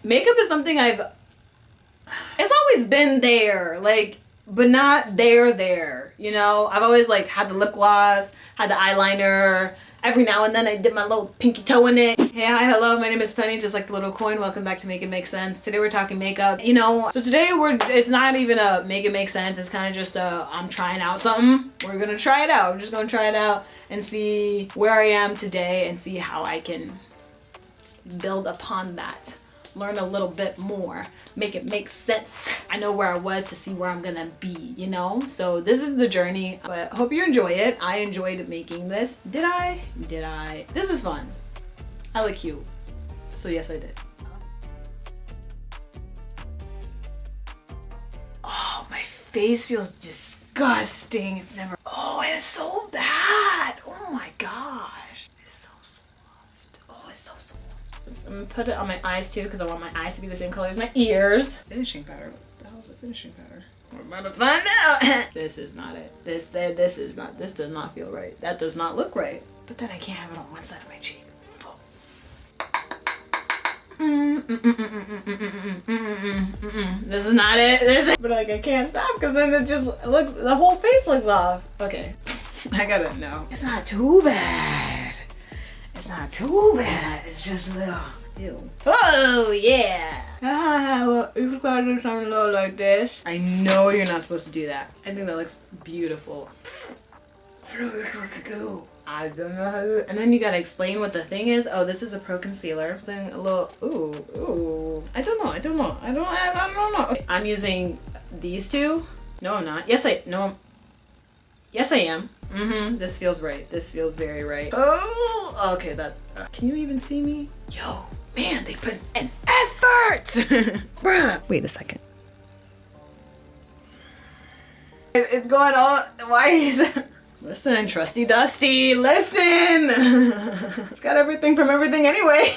Makeup is something it's always been there, like, but not there, you know? I've always like had the lip gloss, had the eyeliner. Every now and then I dip my little pinky toe in it. Hey, hi, hello, my name is Penny, just like the little coin. Welcome back to Make It Make Sense. Today we're talking makeup, you know? So today it's not even a Make It Make Sense. It's kind of just I'm trying out something. We're gonna try it out. I'm just gonna try it out and see where I am today and see how I can build upon that. Learn a little bit more, make it make sense. I know where I was to see where I'm gonna be, you know? So this is the journey, but hope you enjoy it. I enjoyed making this. Did I? This is fun. I look cute. So yes, I did. Oh, my face feels disgusting. It's never, oh, it's so bad. Oh my gosh. It's so soft. Oh, it's so soft. I'm gonna put it on my eyes too because I want my eyes to be the same color as my ears. Finishing powder. What the hell is a finishing powder? We're about to find out. This is not it. This does not feel right. That does not look right. But then I can't have it on one side of my cheek. This is not it. But like I can't stop because then it just looks, the whole face looks off. Okay. I gotta know. It's not too bad. It's not too bad. It's just a little. Ew. Oh yeah. Well, you gotta do something a little like this. I know you're not supposed to do that. I think that looks beautiful. What are we supposed to do? I don't know how to. And then you gotta explain what the thing is. Oh, this is a pro concealer. Then a little. Ooh. I don't know. I don't know. Okay, I'm using these two. No, I'm not. Yes, I am. This feels right. This feels very right. Oh, okay, that. Can you even see me? Yo, man, they put an effort! Bruh. Wait a second. It's going on. Why is it? Listen, trusty Dusty, listen! It's got everything from everything anyway.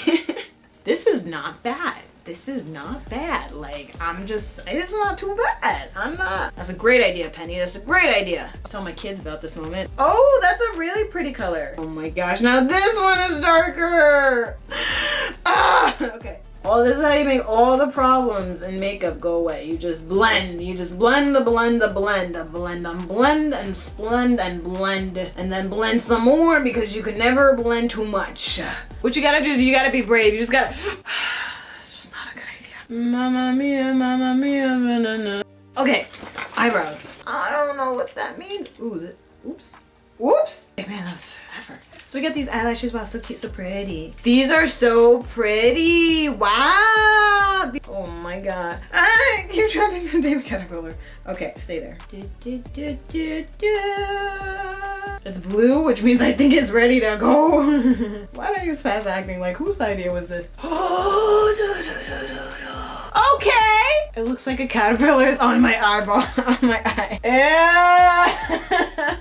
This is not bad. This is not bad. Like, it's not too bad. That's a great idea, Penny. That's a great idea. I'll tell my kids about this moment. Oh, that's a really pretty color. Oh my gosh, now this one is darker. Ah, okay. Oh, this is how you make all the problems in makeup go away. You just blend. You just blend and blend and then blend some more because you can never blend too much. What you gotta do is you gotta be brave. You just gotta. Mamma mia, banana. Okay, eyebrows. I don't know what that means. Ooh, oops. Hey, man, that's effort. So we got these eyelashes. Wow, so cute, so pretty. These are so pretty. Wow. Oh my god. I keep dropping the damn caterpillar. Okay, stay there. It's blue, which means I think it's ready to go. Why did I use fast acting? Like, whose idea was this? Okay. It looks like a caterpillar is on my eyeball, on my eye. Yeah.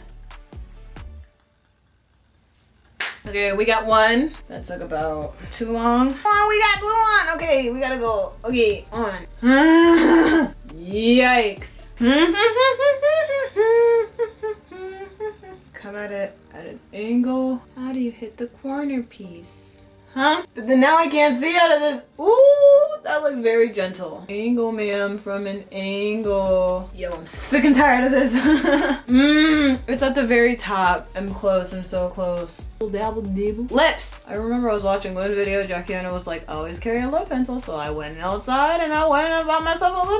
Okay, we got one. That took about too long. Oh, we got glue on. Okay, we gotta go. Okay, on. Yikes. Come at it at an angle. How do you hit the corner piece? Huh? But then now I can't see out of this. Ooh, that looked very gentle. Angle, ma'am, from an angle. Yo, I'm sick and tired of this. It's at the very top. I'm close. I'm so close. Dabble dibble. Lips. I remember I was watching one video. Jackie Anna was like, always carry a lip pencil. So I went outside and I went and bought myself a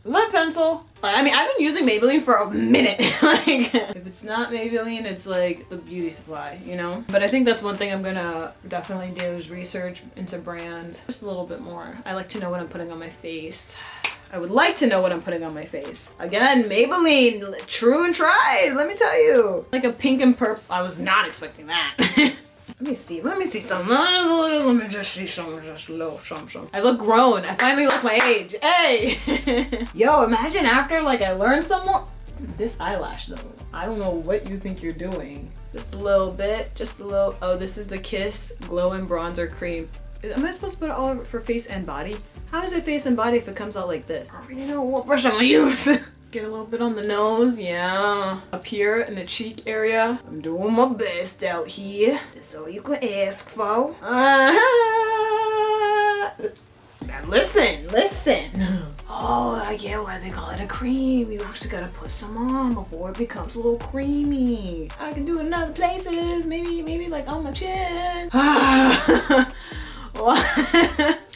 lip pencil. Like, I mean, I've been using Maybelline for a minute. Like, if it's not Maybelline, it's like the beauty supply, you know? But I think that's one thing I'm gonna definitely do is research into brands just a little bit more. I like to know what I'm putting on my face. I would like to know what I'm putting on my face. Again, Maybelline, true and tried, let me tell you. Like a pink and purple, I was not expecting that. Let me see some. Let me just see some, just a little some. I look grown. I finally look my age. Hey! Yo, imagine after like I learned some more. This eyelash though, I don't know what you think you're doing. Just a little bit, just a little. Oh, this is the Kiss Glow and Bronzer Cream. Am I supposed to put it all over for face and body? How is it face and body if it comes out like this? I don't really know what brush I'm gonna use. Get a little bit on the nose, yeah. Up here in the cheek area. I'm doing my best out here. That's all you can ask for. listen, listen. Oh, I get why they call it a cream. You actually gotta put some on before it becomes a little creamy. I can do it in other places, maybe like on my chin.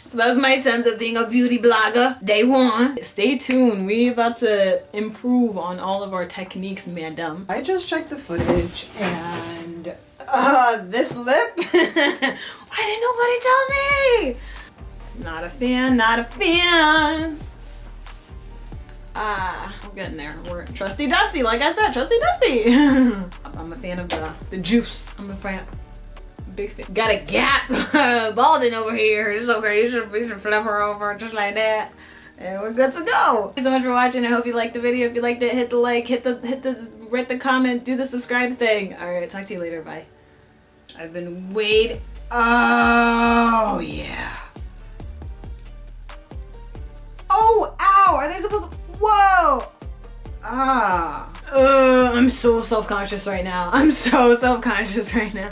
So that was my attempt at being a beauty blogger. Day 1. Stay tuned. We about to improve on all of our techniques, madam. I just checked the footage and this lip. Why didn't nobody tell me? Not a fan, not a fan. We're getting there. We're trusty dusty, like I said, trusty dusty. I'm a fan of the juice. I'm a fan. Big fan. Got a gap balding over here. It's okay. You should flip her over just like that. And we're good to go. Thank you so much for watching. I hope you liked the video. If you liked it, hit the like, write the comment, do the subscribe thing. Alright, talk to you later. Bye. I've been waiting. Oh yeah. Oh, ow! Are they supposed to? Whoa! I'm so self-conscious right now. I'm so self-conscious right now.